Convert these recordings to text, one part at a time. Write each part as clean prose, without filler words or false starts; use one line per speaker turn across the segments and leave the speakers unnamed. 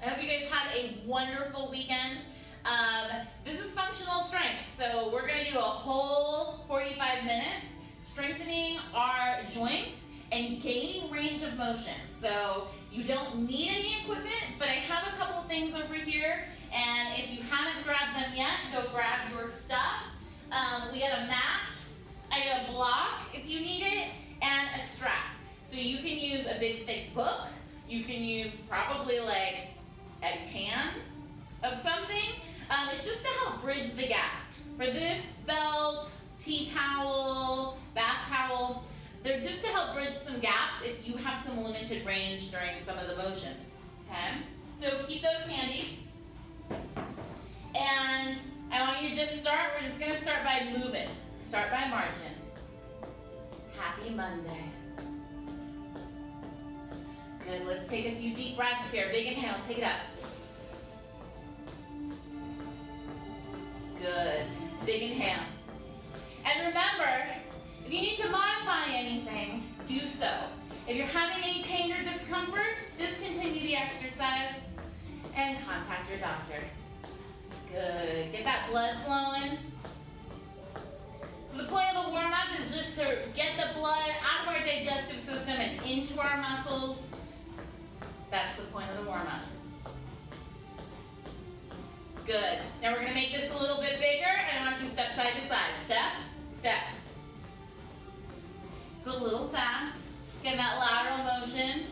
I hope you guys had a wonderful weekend. This is functional strength, so we're going to do a whole 45 minutes strengthening our joints and gaining range of motion. So you don't need any equipment, but I have a couple things over here, and if you haven't grabbed them yet, go grab your stuff. We got a mat, I got a block if you need it, and a strap. So you can use a big thick book, you can use probably like a can of something. It's just to help bridge the gap. For this, belt, tea towel, bath towel, they're just to help bridge some gaps if you have some limited range during some of the motions, okay? So keep those handy. And I want you to just start, we're just gonna start by moving. Start by marching. Happy Monday. Good, let's take a few deep breaths here. Big inhale, take it up. Good, big inhale. And remember, if you need to modify anything, do so. If you're having any pain or discomfort, discontinue the exercise and contact your doctor. Good, get that blood flowing. So the point of the warm-up is just to get the blood out of our digestive system and into our muscles. That's the point of the warm-up. Good. Now we're going to make this a little bit bigger, and I want you to step side to side. Step, step. It's a little fast. Get that lateral motion.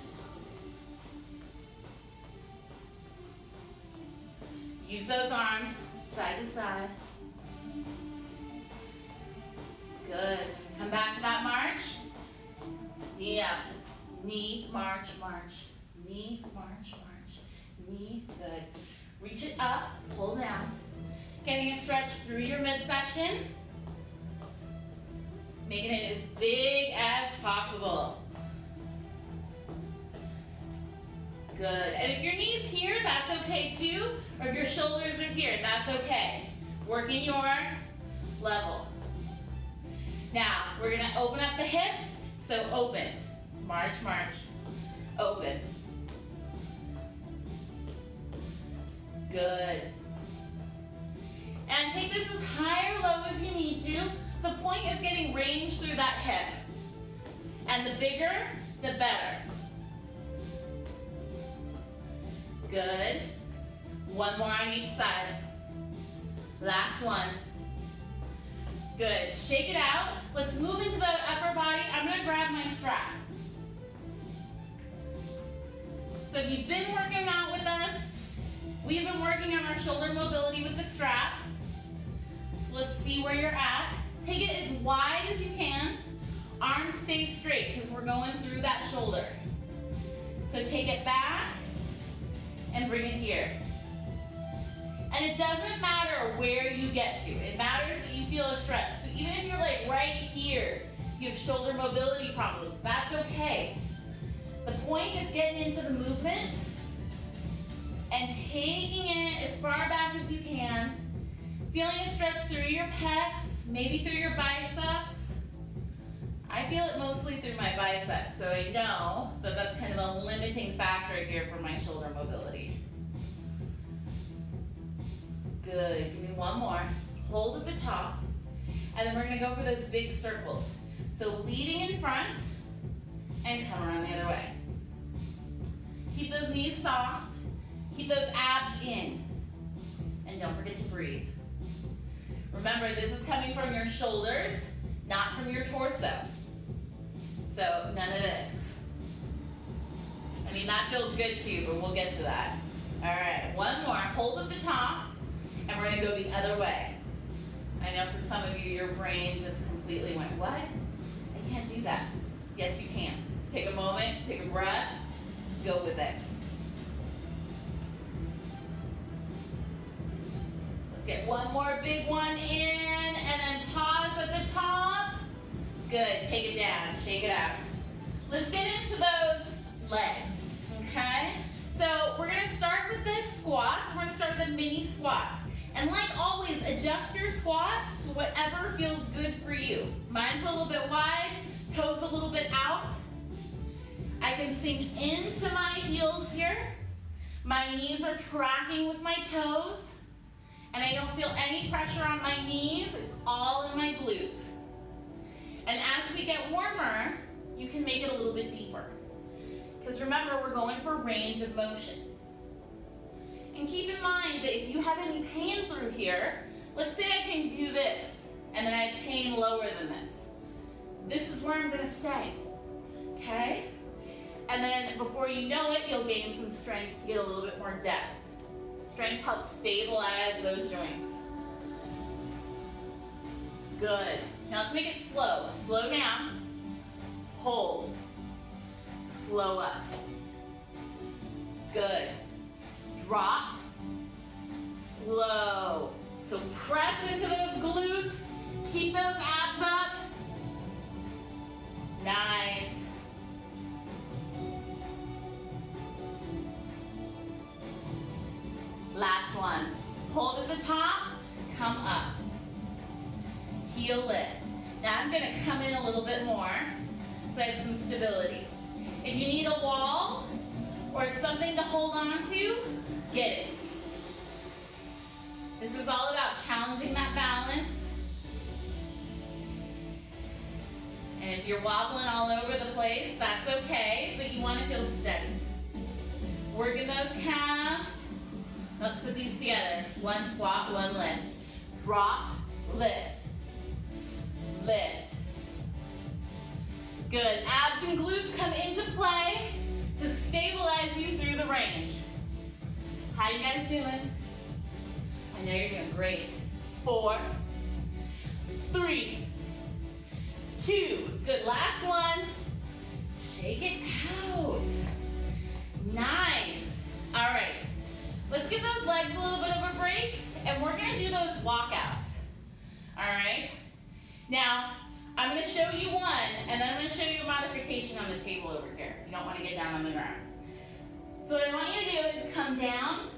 Use those arms side to side. Good. Come back to that march. Knee up. Knee, march, march. Knee, march, march. Knee, good. Reach it up, pull down. Getting a stretch through your midsection. Making it as big as possible. Good. And if your knee's here, that's okay too. Or if your shoulders are here, that's okay. Working your level. Now, we're going to open up the hip. So open. March, march. Open. Good. And take this as high or low as you need to. The point is getting range through that hip. And the bigger, the better. Good. One more on each side. Last one. Good. Shake it out. Let's move into the upper body. I'm going to grab my strap. So if you've been working out with us, we've been working on our shoulder mobility with the strap. So let's see where you're at. Take it as wide as you can. Arms stay straight because we're going through that shoulder. So take it back and bring it here. And it doesn't matter where you get to. It matters that you feel a stretch. So even if you're like right here, you have shoulder mobility problems, that's okay. The point is getting into the movement and taking it as far back as you can. Feeling a stretch through your pecs, maybe through your biceps. I feel it mostly through my biceps, so I know that that's kind of a limiting factor here for my shoulder mobility. Good, give me one more. Hold at the top, and then we're gonna go for those big circles. So leading in front, and come around the other way. Keep those knees soft, keep those abs in, and don't forget to breathe. Remember, this is coming from your shoulders, not from your torso. So none of this. I mean, that feels good too, but we'll get to that. All right, one more. Hold at the top, and we're gonna go the other way. I know for some of you, your brain just completely went, what? I can't do that. Yes, you can. Take a moment, take a breath, go with it. Let's get one more big one in, and then pause at the top. Good, take it down, shake it out. Let's get into those legs, okay? So we're gonna start with this squats. We're gonna start with a mini squat. And like always, adjust your squat to whatever feels good for you. Mine's a little bit wide, toes a little bit out. I can sink into my heels here. My knees are tracking with my toes, and I don't feel any pressure on my knees. It's all in my glutes. And as we get warmer, you can make it a little bit deeper. Because remember, we're going for range of motion. And keep in mind that if you have any pain through here, let's say I can do this, and then I have pain lower than this. This is where I'm going to stay, okay? And then before you know it, you'll gain some strength to get a little bit more depth. Strength helps stabilize those joints. Good. Now let's make it slow. Slow down. Hold. Slow up. Good. Drop. Slow. So press into those glutes. Keep those abs up. Nice. Last one. Hold at the top, come up. Heel lift. Now I'm gonna come in a little bit more so I have some stability. If you need a wall or something to hold on to, get it. This is all about challenging that balance. And if you're wobbling all over the place, that's okay, but you wanna feel steady. Working those calves. Let's put these together. One squat, one lift. Drop, lift. Lift. Good. Abs and glutes come into play to stabilize you through the range. How you guys doing? I know you're doing great. 4, 3, 2. Good. Last one. Shake it out. Nice. All right. Let's give those legs a little bit of a break, and we're going to do those walkouts. All right? Now, I'm going to show you one, and then I'm going to show you a modification on the table over here. You don't want to get down on the ground. So what I want you to do is come down,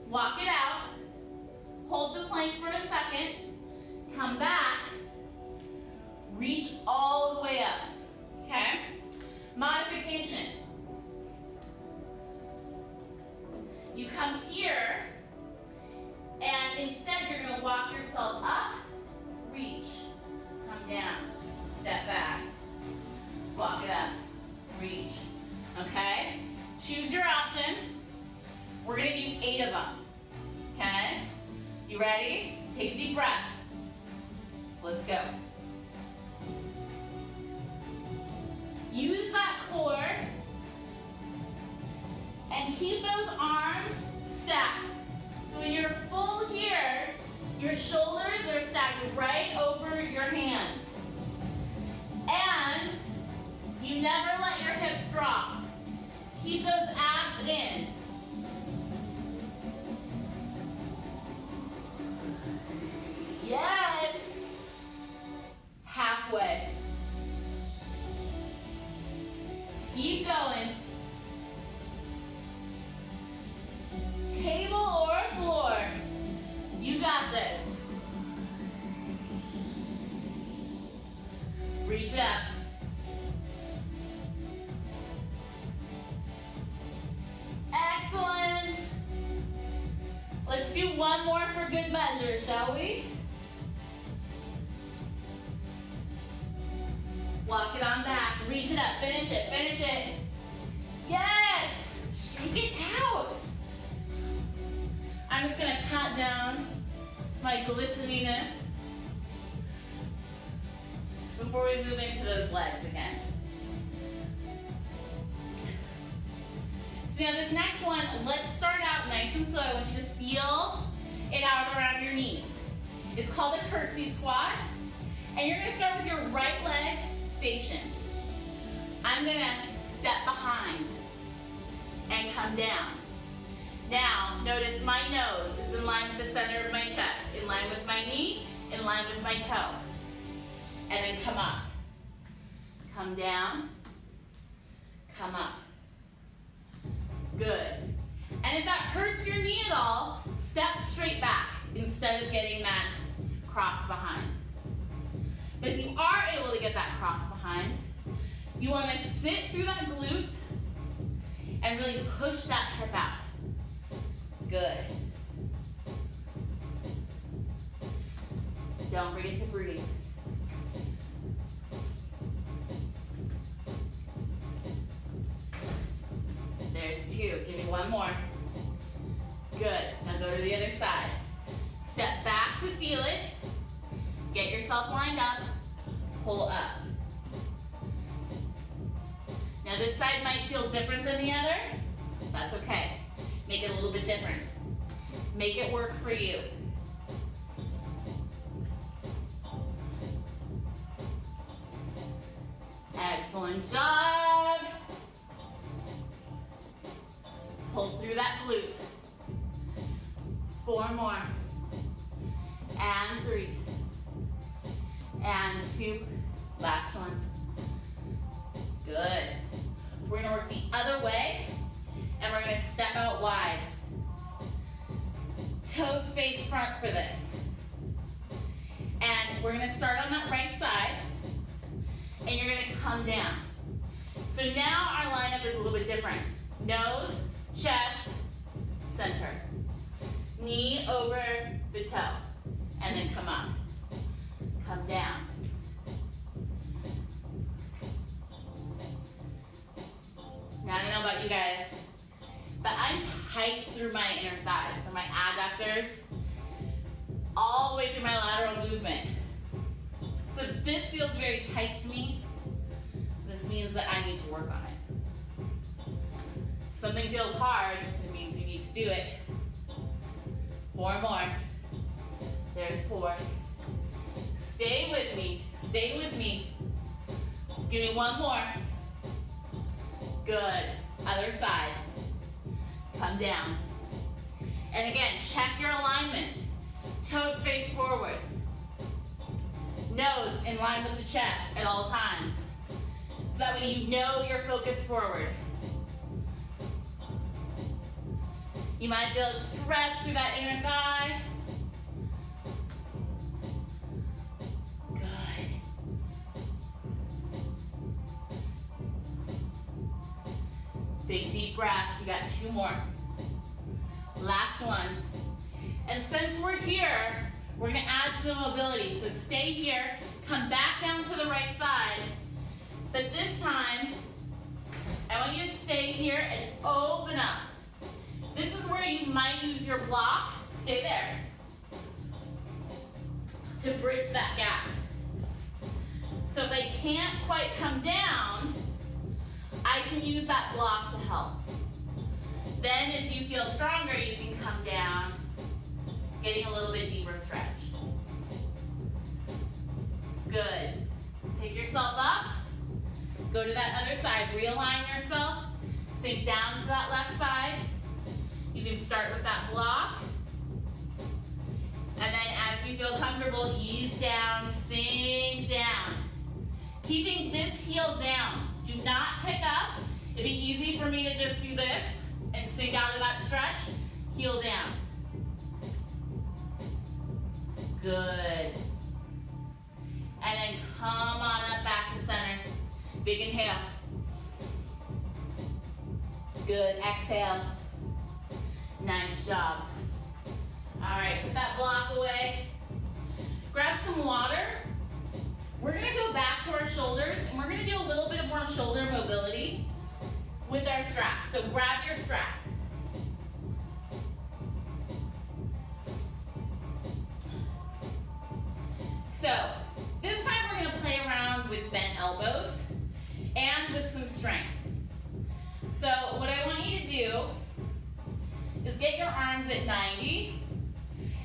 walk it out, hold the plank for a second, come back, reach all the way up. Okay? Modification. You come here, and instead you're going to walk yourself up, reach, come down, step back, walk it up, reach, okay? Choose your option. We're going to do 8 of them, okay? You ready? Take a deep breath. Let's go. Use that core. And keep those arms stacked. So when you're full here, your shoulders are stacked right over your hands. And you never let your hips drop. Keep those abs in. Yes. Halfway. Keep going. Table or floor. You got this. Reach up. Excellent. Let's do one more for good measure, shall we? Walk it on back. Reach it up. Finish it. Finish it. Yes. Shake it out. I'm just going to pat down my glisteniness before we move into those legs again. So now this next one, let's start out nice and slow. I want you to feel it out around your knees. It's called a curtsy squat. And you're going to start with your right leg stationed. I'm going to step behind and come down. Now, notice my nose is in line with the center of my chest, in line with my knee, in line with my toe. And then come up. Come down. Come up. Good. And if that hurts your knee at all, step straight back instead of getting that cross behind. But if you are able to get that cross behind, you want to sit through that glute and really push that hip out. Good. Don't forget to breathe. There's 2. Give me 1 more. Good. Now go to the other side. Step back to feel it. Get yourself lined up. Pull up. Now this side might feel different than the other. That's okay. Make it a little bit different. Make it work for you. Excellent job. Pull through that glute. 4 more. And 3. And 2. Last one. Good. We're going to work the other way, and we're going to step out wide. Toes face front for this. And we're going to start on that right side, and you're going to come down. So now our lineup is a little bit different. Nose, chest, center. Knee over the toe, and then come up. Come down. Now, I don't know about you guys, but I'm tight through my inner thighs, from my adductors, all the way through my lateral movement. So this feels very tight to me. This means that I need to work on it. If something feels hard, it means you need to do it. 4 more. There's 4. Stay with me. Stay with me. Give me 1 more. Good. Other side. Come down. And again, check your alignment. Toes face forward. Nose in line with the chest at all times. So that way you know you're focused forward. You might feel a stretch through that inner thigh. Big deep breaths. You got 2 more. Last one. And since we're here, we're going to add to the mobility. So stay here, come back down to the right side. But this time, I want you to stay here and open up. This is where you might use your block. Stay there. To bridge that gap. So if I can't quite come down, I can use that block to help. Then as you feel stronger, you can come down, getting a little bit deeper stretch. Good. Pick yourself up. Go to that other side. Realign yourself. Sink down to that left side. You can start with that block. And then as you feel comfortable, ease down, sink down. Keeping this heel down. Do not pick up. It'd be easy for me to just do this and sink out of that stretch. Heel down. Good. And then come on up back to center. Big inhale. Good. Exhale. Nice job. All right, put that block away. Grab some water. We're going to go back to our shoulders, and we're going to do a little bit more shoulder mobility with our strap. So grab your strap. So this time we're going to play around with bent elbows and with some strength. So what I want you to do is get your arms at 90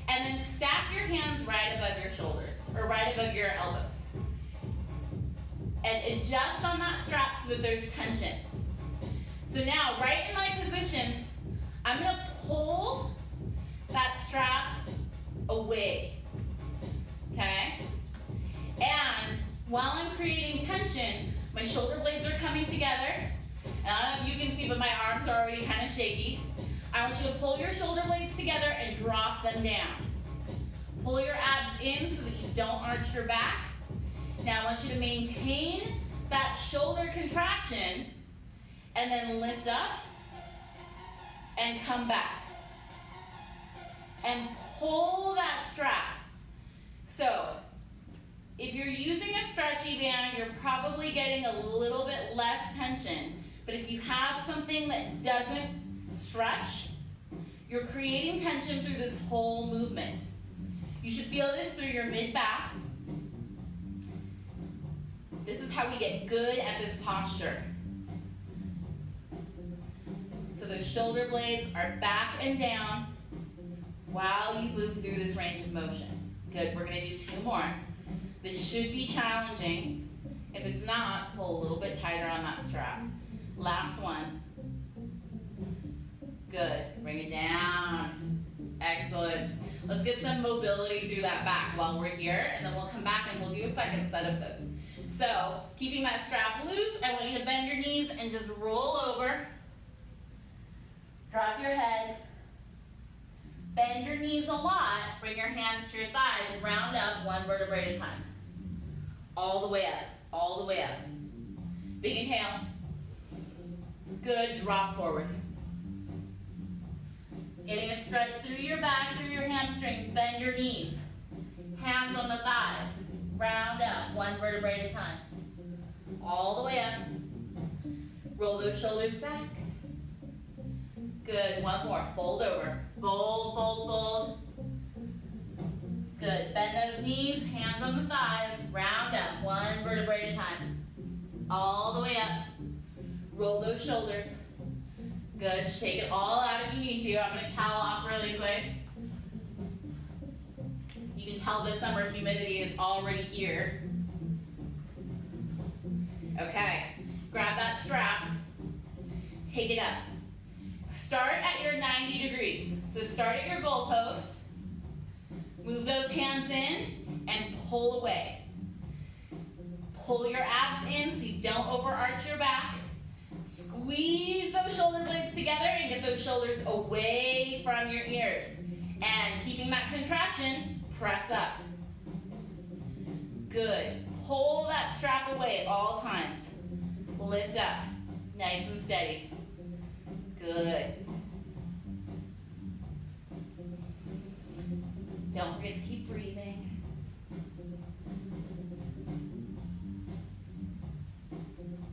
and then stack your hands right above your shoulders or right above your elbows. And adjust on that strap so that there's tension. So now, right in my position, I'm going to pull that strap away. Okay? And while I'm creating tension, my shoulder blades are coming together. And I don't know if you can see, but my arms are already kind of shaky. I want you to pull your shoulder blades together and drop them down. Pull your abs in so that you don't arch your back. Now I want you to maintain that shoulder contraction and then lift up and come back. And pull that strap. So, if you're using a stretchy band, you're probably getting a little bit less tension. But if you have something that doesn't stretch, you're creating tension through this whole movement. You should feel this through your mid-back. This is how we get good at this posture. So those shoulder blades are back and down while you move through this range of motion. Good, we're gonna do 2 more. This should be challenging. If it's not, pull a little bit tighter on that strap. Last one. Good, bring it down. Excellent. Let's get some mobility through that back while we're here, and then we'll come back and we'll do a second set of those. So, keeping that strap loose, I want you to bend your knees and just roll over. Drop your head. Bend your knees a lot. Bring your hands to your thighs. Round up 1 vertebrae at a time. All the way up. All the way up. Big inhale. Good. Drop forward. Getting a stretch through your back, through your hamstrings. Bend your knees. Hands on the thighs. Round up 1 vertebrae at a time. All the way up. Roll those shoulders back. Good. 1 more. Fold over. Fold, fold, fold. Good. Bend those knees. Hands on the thighs. Round up 1 vertebrae at a time. All the way up. Roll those shoulders. Good. Shake it all out if you need to. I'm going to towel off really quick. You can tell the summer humidity is already here. Okay. Grab that strap. Take it up. Start at your 90 degrees. So start at your goalpost. Move those hands in and pull away. Pull your abs in so you don't overarch your back. Squeeze those shoulder blades together and get those shoulders away from your ears. And keeping that contraction, press up. Good. Pull that strap away at all times. Lift up. Nice and steady. Good. Don't forget to keep breathing.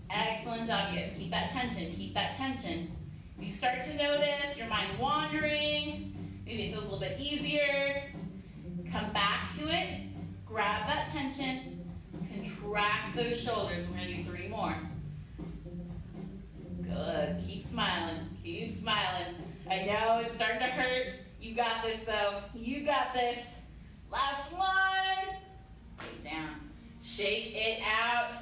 Excellent job, yes. Keep that tension. Keep that tension. If you start to notice your mind wandering, maybe it feels a little bit easier, come back to it. Grab that tension. Contract those shoulders. We're going to do 3 more. Good. Keep smiling. Keep smiling. I know it's starting to hurt. You got this, though. You got this. Last one. Take it down. Shake it out.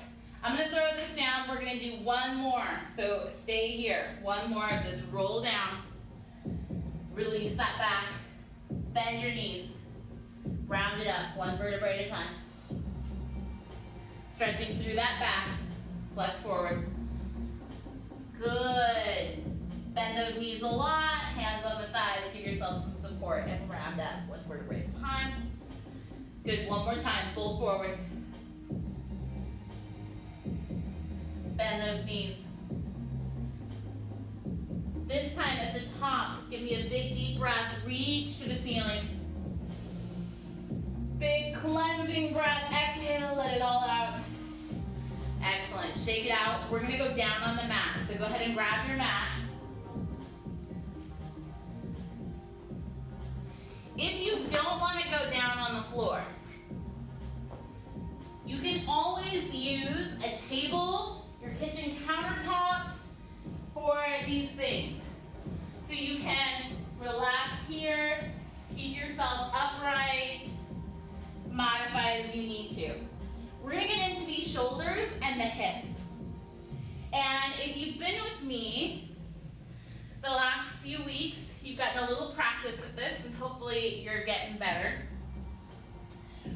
I'm going to throw this down. We're going to do 1 more. So stay here. 1 more of this. Roll down. Release that back. Bend your knees. Round it up. 1 vertebrae at a time. Stretching through that back. Flex forward. Good. Bend those knees a lot. Hands on the thighs. Give yourself some support and round up 1 vertebrae at a time. Good. 1 more time. Fold forward. Bend those knees. This time at the top, give me a big deep breath. Reach to the ceiling. Big cleansing breath. Exhale. Let it all out. Excellent. Shake it out. We're going to go down on the mat. So go ahead and grab your mat. If you don't want to go down on the floor, you can always use a table, your kitchen countertops for these things. So you can relax here, keep yourself upright, modify as you need to. We're going to get into these shoulders and the hips. And if you've been with me the last few weeks, you've gotten a little practice at this, and hopefully you're getting better.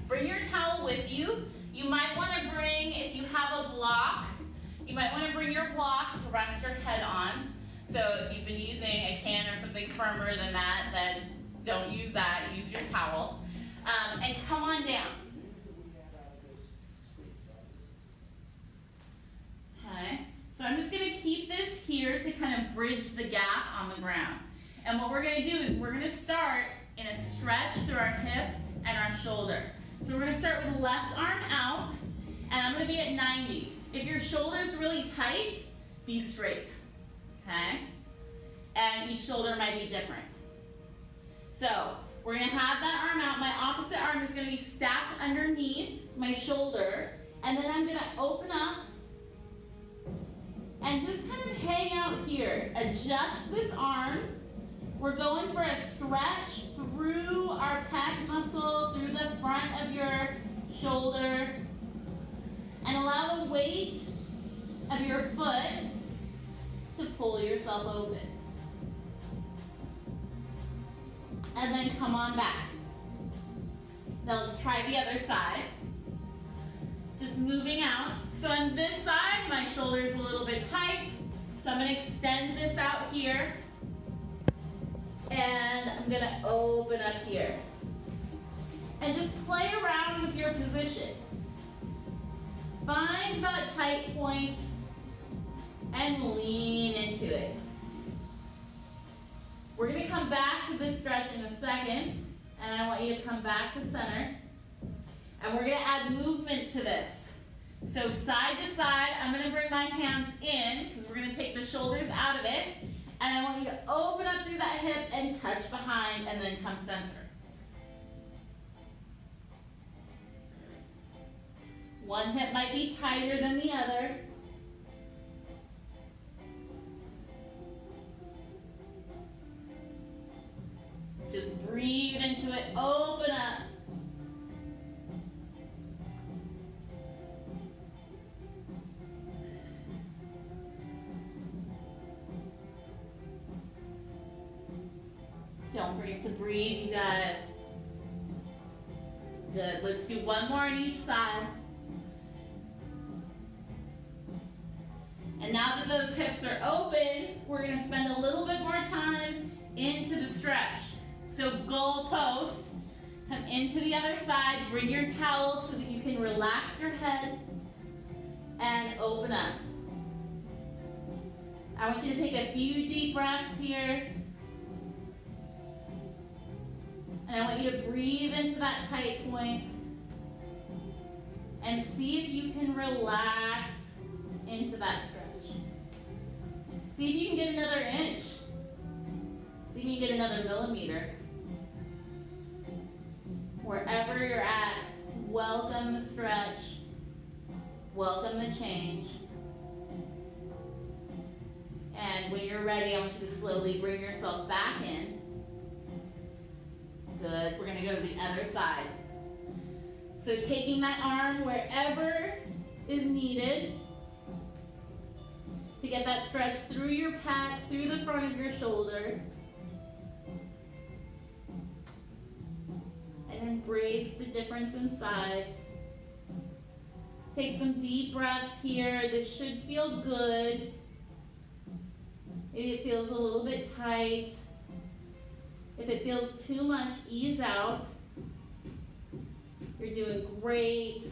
Bring your towel with you. You might want to bring, if you have a block, you might want to bring your block to rest your head on. So if you've been using a can or something firmer than that, then don't use that. Use your towel. And come on down. Okay, so I'm just going to keep this here to kind of bridge the gap on the ground. And what we're gonna do is we're gonna start in a stretch through our hip and our shoulder. So we're gonna start with left arm out, and I'm gonna be at 90. If your shoulder's really tight, be straight, okay? And each shoulder might be different. So we're gonna have that arm out. My opposite arm is gonna be stacked underneath my shoulder, and then I'm gonna open up and just kind of hang out here. Adjust this arm. We're going for a stretch through our pec muscle, through the front of your shoulder, and allow the weight of your foot to pull yourself open. And then come on back. Now let's try the other side. Just moving out. So on this side, my shoulder's a little bit tight. So I'm gonna extend this out here. And I'm gonna open up here. And just play around with your position. Find that tight point and lean into it. We're gonna come back to this stretch in a second, and I want you to come back to center. And we're gonna add movement to this. So side to side, I'm gonna bring my hands in, because we're gonna take the shoulders out of it. And I want you to open up through that hip and touch behind, and then come center. One hip might be tighter than the other. Just breathe into it, open up. Don't forget to breathe, you guys. Good, let's do one more on each side. And now that those hips are open, we're gonna spend a little bit more time into the stretch. So goal post, come into the other side, bring your towel so that you can relax your head and open up. I want you to take a few deep breaths here. And I want you to breathe into that tight point and see if you can relax into that stretch. See if you can get another inch. See if you can get another millimeter. Wherever you're at, welcome the stretch, welcome the change. And when you're ready, I want you to slowly bring yourself back in. Good, we're gonna go to the other side. So taking that arm wherever is needed to get that stretch through your pec, through the front of your shoulder. And embrace the difference in size. Take some deep breaths here. This should feel good. Maybe it feels a little bit tight. If it feels too much, ease out. You're doing great.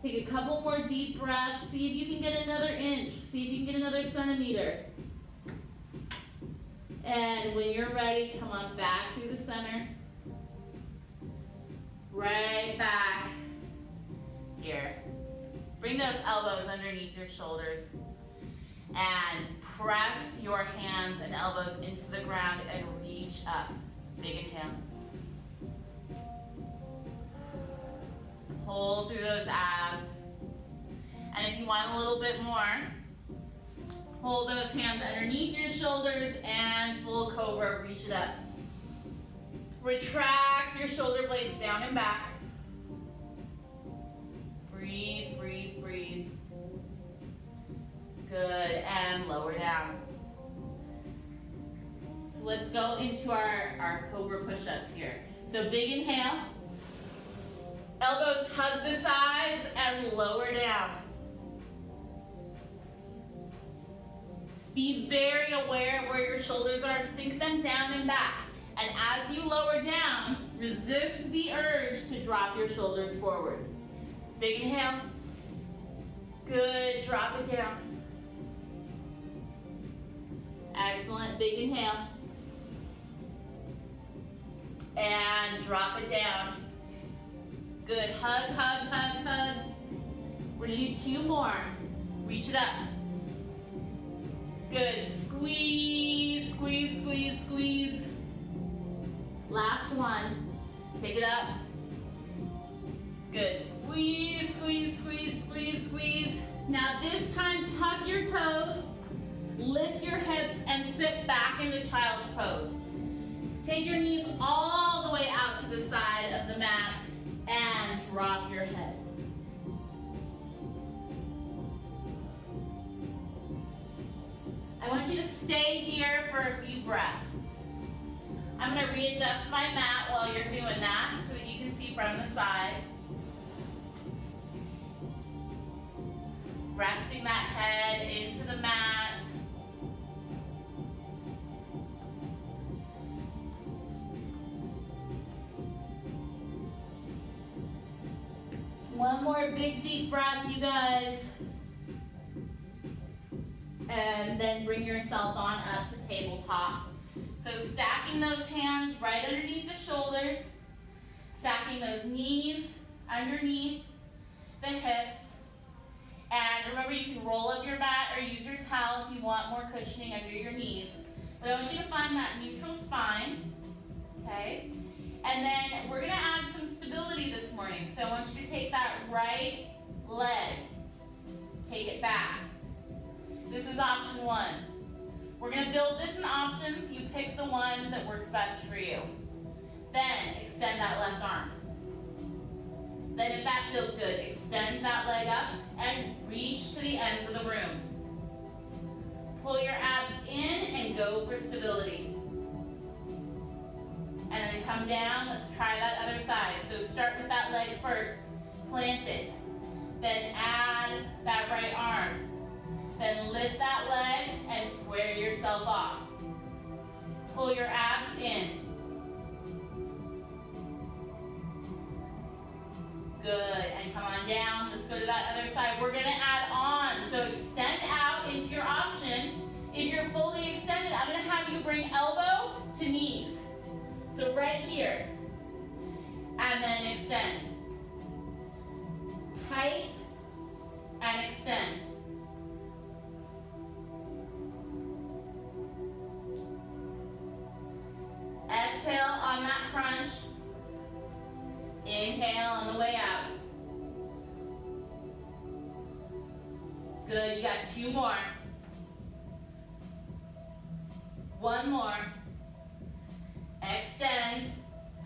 Take a couple more deep breaths. See if you can get another inch. See if you can get another centimeter. And when you're ready, come on back through the center. Right back here. Bring those elbows underneath your shoulders. And press your hands and elbows into the ground and reach up. Big inhale. Hold through those abs. And if you want a little bit more, hold those hands underneath your shoulders and full cobra, reach it up. Retract your shoulder blades down and back. Breathe, breathe, breathe. Good, and lower down. So let's go into our Cobra push-ups here. So big inhale. Elbows hug the sides and lower down. Be very aware of where your shoulders are. Sink them down and back. And as you lower down, resist the urge to drop your shoulders forward. Big inhale. Good, drop it down. Excellent, big inhale. And drop it down. Good, hug, hug, hug, hug. We're gonna do 2 more. Reach it up. Good, squeeze, squeeze, squeeze, squeeze. Last one, pick it up. Good, squeeze, squeeze, squeeze, squeeze, squeeze. Now this time, tuck your toes, lift your hips, and sit back into child's pose. Take your knees all the way out to the side of the mat and drop your head. I want you to stay here for a few breaths. I'm going to readjust my mat while you're doing that so that you can see from the side. Resting that head into the mat. One more big deep breath, you guys. And then bring yourself on up to tabletop. So stacking those hands right underneath the shoulders, stacking those knees underneath the hips. And remember, you can roll up your mat or use your towel if you want more cushioning under your knees. But I want you to find that neutral spine, okay? And then we're gonna add some stability this morning. So I want you to take that right leg, take it back. This is option 1. We're going to build this in options. You pick the one that works best for you. Then extend that left arm. Then if that feels good, extend that leg up and reach to the ends of the room. Pull your abs in and go for stability. And then come down. Let's try that other side. So start with that leg first. Plant it. Then add that right arm. Then lift that leg and square yourself off. Pull your abs in. Good, and come on down. Let's go to that other side. We're gonna add on. So extend out into your option. If you're fully extended, I'm gonna have you bring elbow to knees. So right here, and then extend. Tight, and extend. Exhale on that crunch. Inhale on the way out. Good, you got 2 more. 1 more. Extend.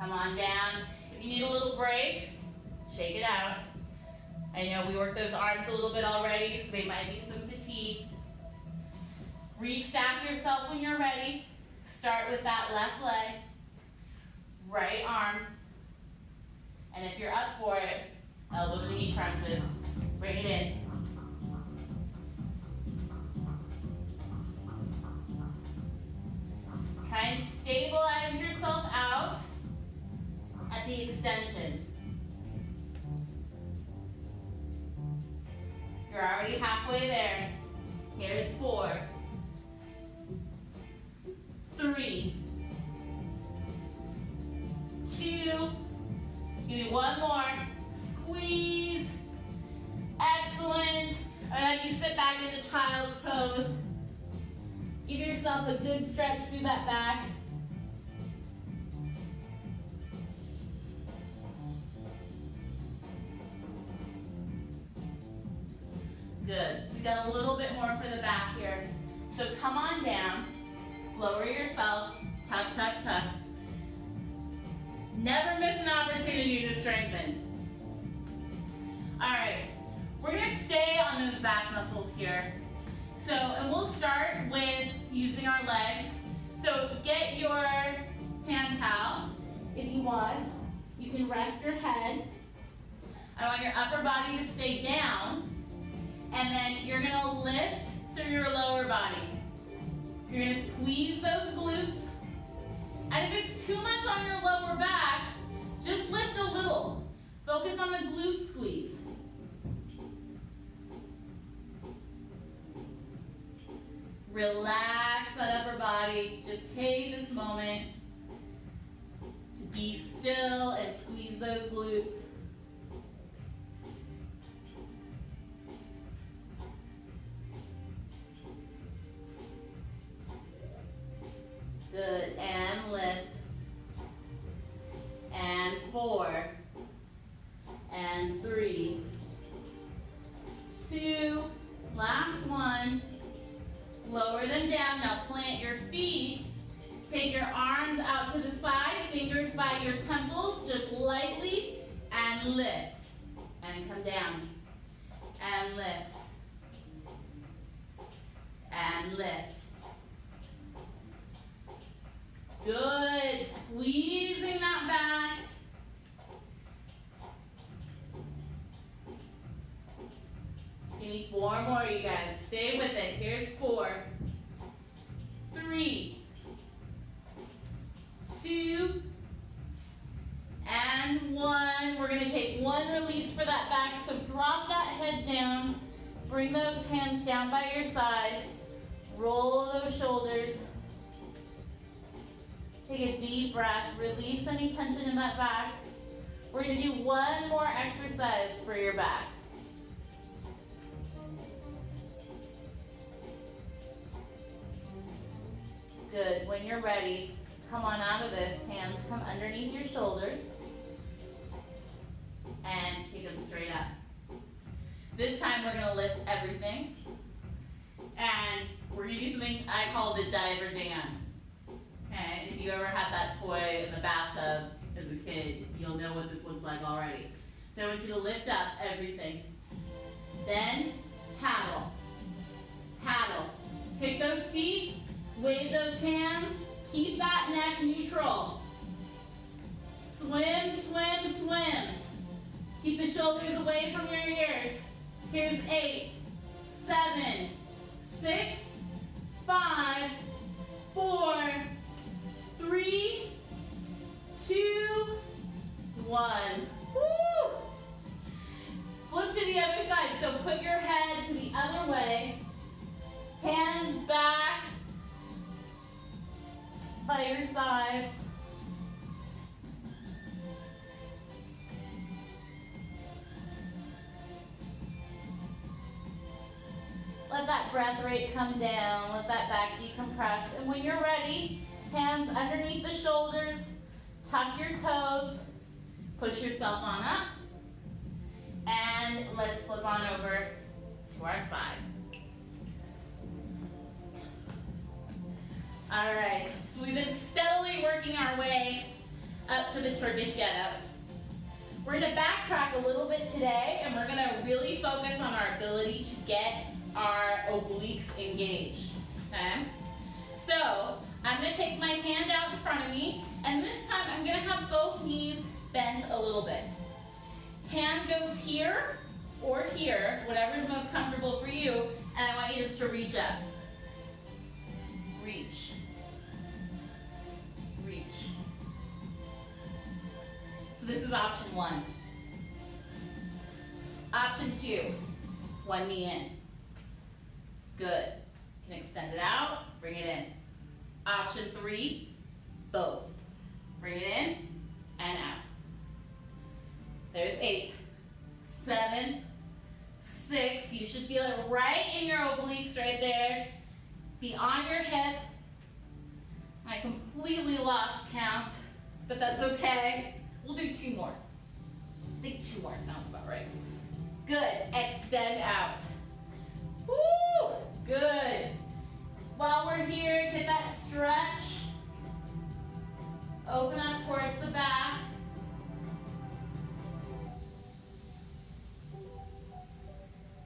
Come on down. If you need a little break, shake it out. I know we worked those arms a little bit already, so they might be some fatigue. Restack yourself when you're ready. Start with that left leg, right arm, and if you're up for it, elbow to knee crunches. Bring it in. Try and stabilize yourself out at the extension. You're already halfway there. Here's 4. 3, 2, give me 1 more, squeeze, excellent, and then you sit back into child's pose. Give yourself a good stretch through that back. Good, we got a little bit more for the back here. So come on down. Lower yourself, tuck, tuck, tuck. Never miss an opportunity to strengthen. All right, we're gonna stay on those back muscles here. So, and we'll start with using our legs. So get your hand towel if you want. You can rest your head. I want your upper body to stay down. And then you're gonna lift through your lower body. You're gonna squeeze those glutes. And if it's too much on your lower back, just lift a little. Focus on the glute squeeze. Relax that body. Just take this moment to be still and squeeze those glutes. Good, and lift. And 4. And 3. 2. Last one. Lower them down. Now plant your feet. Take your arms out to the side, fingers by your temples, just lightly, and lift. And come down. And lift. And lift. Good. Squeezing that back. Give me 4 more, you guys. Stay with it. Here's 4. 3. 2. And 1. We're going to take one release for that back. So drop that head down. Bring those hands down by your side. Roll those shoulders. Take a deep breath. Release any tension in that back. We're going to do one more exercise for your back. Good. When you're ready, come on out of this. Hands come underneath your shoulders. And take them straight up. This time we're going to lift everything. And we're going to do something I call the diver dance. Okay, if you ever had that toy in the bathtub as a kid, you'll know what this looks like already. So I want you to lift up everything. Then paddle. Paddle. Kick those feet, wave those hands, keep that neck neutral. Swim, swim, swim. Keep the shoulders away from your ears. Here's 8, 7, 6, 5, 4, 3, 2, 1. Woo! Flip to the other side. So put your head to the other way. Hands back by your sides. Let that breath rate come down. Let that back decompress. And when you're ready, hands underneath the shoulders, tuck your toes, push yourself on up, and let's flip on over to our side. All right, so we've been steadily working our way up to the Turkish get-up. We're going to backtrack a little bit today, and we're going to really focus on our ability to get our obliques engaged, okay? So, I'm going to take my hand out in front of me, and this time I'm going to have both knees bent a little bit. Hand goes here or here, whatever's most comfortable for you, and I want you just to reach up. Reach. Reach. So this is option 1. Option 2, one knee in. Good. You can extend it out, bring it in. Option 3, both. Bring it in and out. There's 8, 7, 6. You should feel it right in your obliques right there. Be on your hip. I completely lost count, but that's okay. We'll do 2 more. I think 2 more sounds about right. Good. Extend out. Woo! Good. While we're here, get that stretch. Open up towards the back.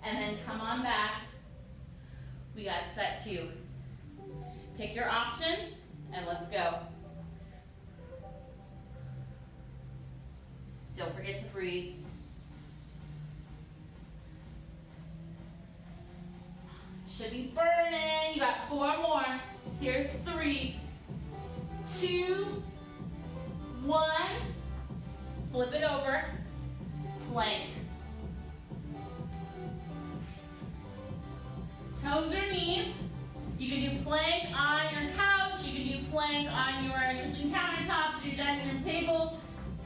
And then come on back. We got set 2. Pick your option and let's go. Don't forget to breathe. Should be burning. You got 4 more. Here's 3, 2, 1. Flip it over. Plank. Toes or knees. You can do plank on your couch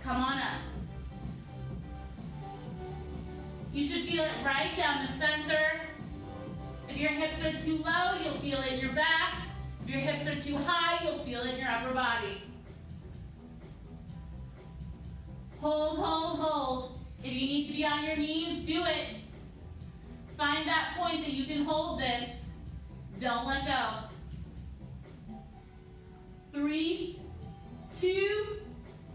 Come on up. You should feel it right down the center. If your hips are too low, you'll feel it in your back. If your hips are too high, you'll feel it in your upper body. Hold, hold, hold. If you need to be on your knees, do it. Find that point that you can hold this. Don't let go. 3, 2,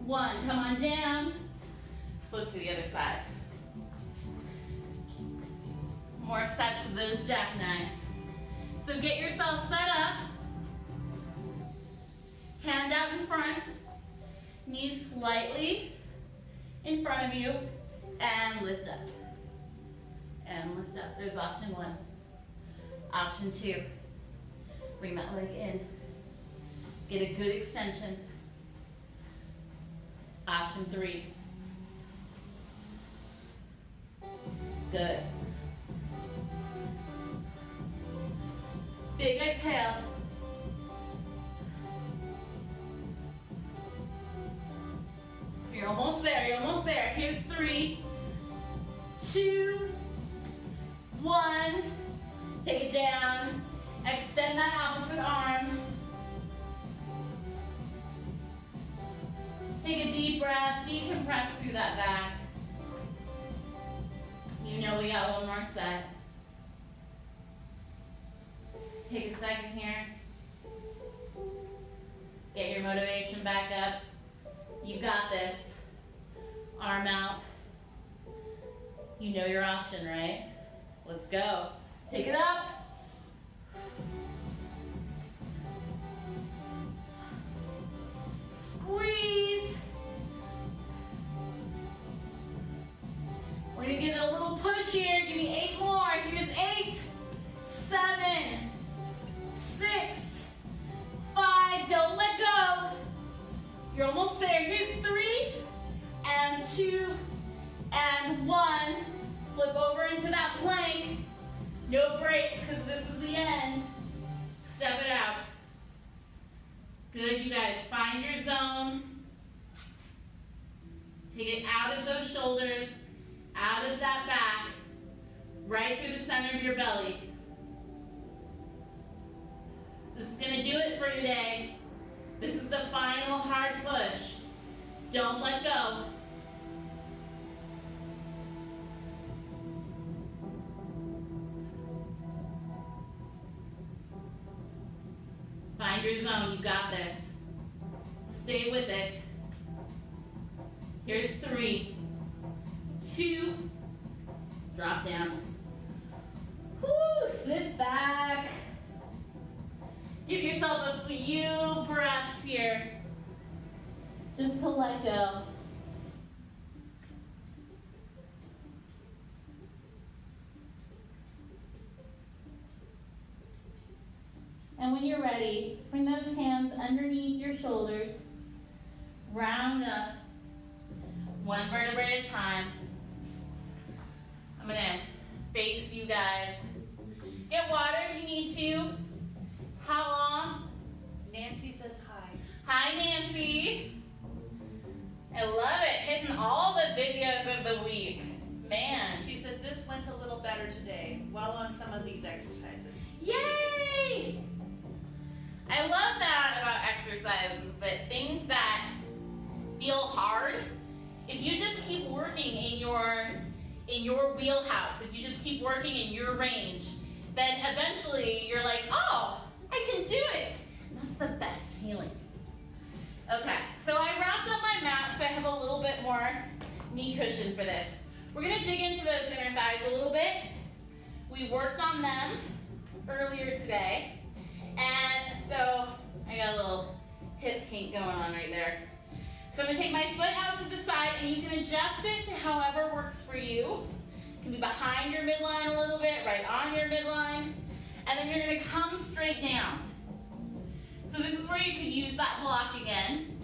1. Come on down. Let's flip to the other side. More sets of those jackknives. So get yourself set up. Hand out in front. Knees slightly in front of you. And lift up. And lift up. There's option 1. Option 2. Bring that leg in. Get a good extension. Option 3. Good. Big exhale. You're almost there, you're almost there. Here's 3, 2, 1. Take it down. Extend that opposite arm. Take a deep breath, decompress through that back. You know we got one more set. Let's take a second here. Get your motivation back up. You got this. Arm out. You know your option, right? Let's go. Take it up. Squeeze. We're gonna give it a little push here. Give me 8 more. Here's 8, 7, 6, 5. Don't let go. You're almost there. Here's 3, and 2, and 1. Flip over into that plank. No breaks, because this is the end. Step it out. Good, you guys. Find your zone. Take it out of those shoulders, out of that back, right through the center of your belly. This is going to do it for today. This is the final hard push. Don't let go. Find your zone, you got this. Stay with it. Here's 3, 2, drop down. Woo, sit back. Give yourself a few breaths here, just to let go. And when you're ready, bring those hands underneath your shoulders, round up, 1 vertebrae at a time. I'm gonna face you guys. Get water if you need to. How long?
Nancy says hi.
Hi, Nancy. I love it. Hitting all the videos of the week. Man.
She said this went a little better today while on some of these exercises.
Yay! I love that about exercises, that things that feel hard, if you just keep working in your wheelhouse, if you just keep working in your range, then eventually you're like, oh, I can do it. That's the best feeling. Okay, so I wrapped up my mat so I have a little bit more knee cushion for this. We're gonna dig into those inner thighs a little bit. We worked on them earlier today. And so I got a little hip kink going on right there. So I'm gonna take my foot out to the side, and you can adjust it to however works for you. It can be behind your midline a little bit, right on your midline. And then you're gonna come straight down. So this is where you could use that block again.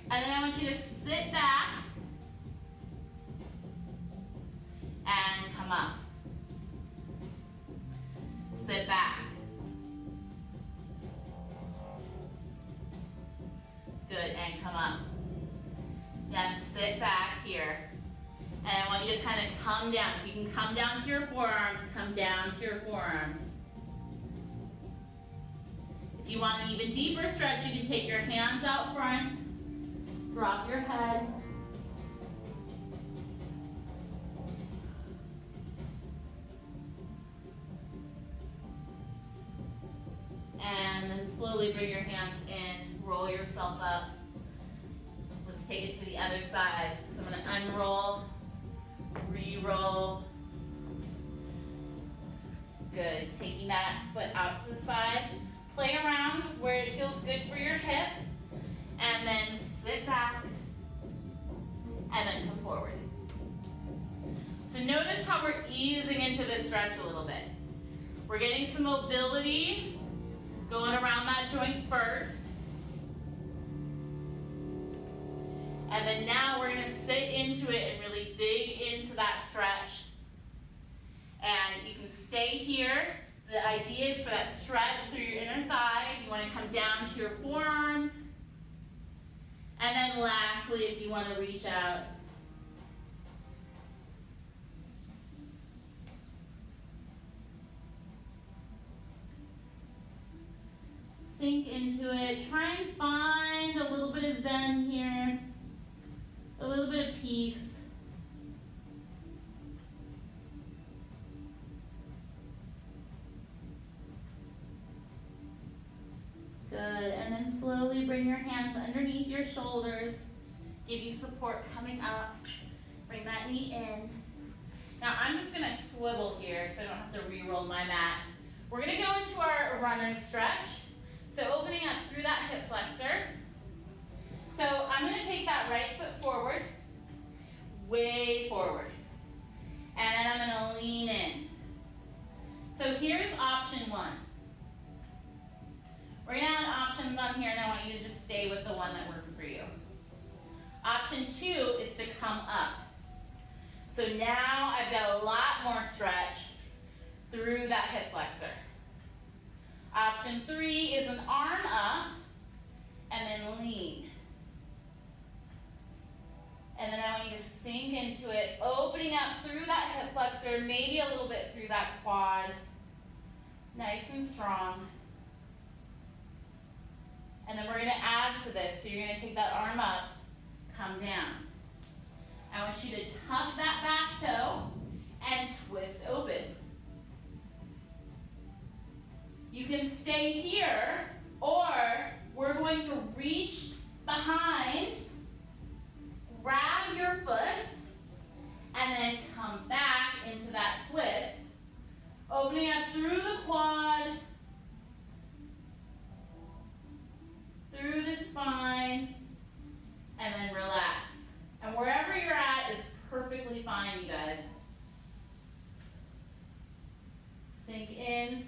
And then I want you to sit back and come up. Sit back. Good, and come up. Now sit back here. And I want you to kind of come down. If you can come down to your forearms, come down to your forearms. If you want an even deeper stretch, you can take your hands out front, drop your head. And then slowly bring your hands in, roll yourself up. Let's take it to the other side. So I'm going to unroll, re-roll. Good. Taking that foot out to the side. Play around with where it feels good for your hip. And then sit back. And then come forward. So notice how we're easing into this stretch a little bit. We're getting some mobility going around that joint first. And then now we're going to sit into it and really dig into that stretch. And you can stay here. The idea is for that stretch through your inner thigh. You want to come down to your forearms. And then lastly, if you want to reach out. Sink into it. Try and find a little bit of zen here. A little bit of peace. Good, and then slowly bring your hands underneath your shoulders. Give you support coming up. Bring that knee in. Now I'm just gonna swivel here so I don't have to re-roll my mat. We're gonna go into our runner stretch. So opening up through that hip flexor. So I'm gonna take that right foot forward, way forward. And then I'm gonna lean in. So here's option one. We're gonna add options on here and I want you to just stay with the one that works for you. Option two is to come up. So now I've got a lot more stretch through that hip flexor. Option three is an arm up and then lean. And then I want you to sink into it, opening up through that hip flexor, maybe a little bit through that quad. Nice and strong. And then we're going to add to this. So you're going to take that arm up, come down. I want you to tuck that back toe and twist open. You can stay here, or we're going to reach behind, grab your foot, and then come back into that twist, opening up through the quad, through the spine, and then relax. And wherever you're at is perfectly fine, you guys. Sink in,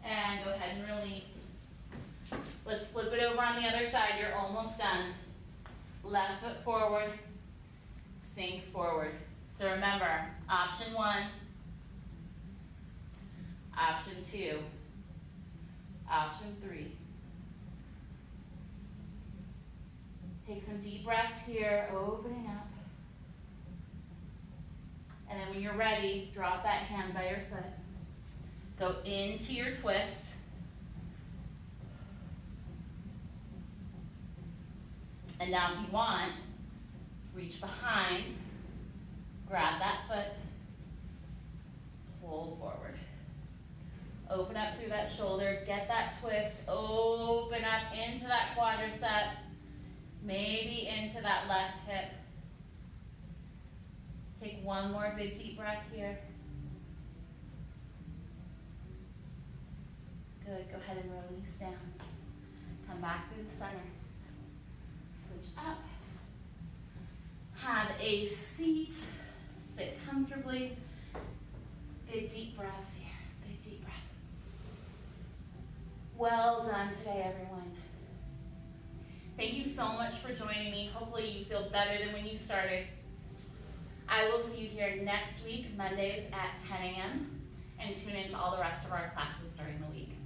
and go ahead and release. Let's flip it over on the other side. You're almost done. Left foot forward, sink forward. So remember, option one, option two, option three. Take some deep breaths here, opening up. And then when you're ready, drop that hand by your foot. Go into your twist. And now if you want, reach behind, grab that foot, pull forward. Open up through that shoulder, get that twist, open up into that quadricep, maybe into that left hip. Take one more big deep breath here. Good, go ahead and release down. Come back through the center. Switch up. Have a seat. Sit comfortably. Big deep breaths here. Big deep breaths. Well done today, everyone. Thank you so much for joining me. Hopefully you feel better than when you started. I will see you here next week, Mondays at 10 a.m. and tune in to all the rest of our classes during the week.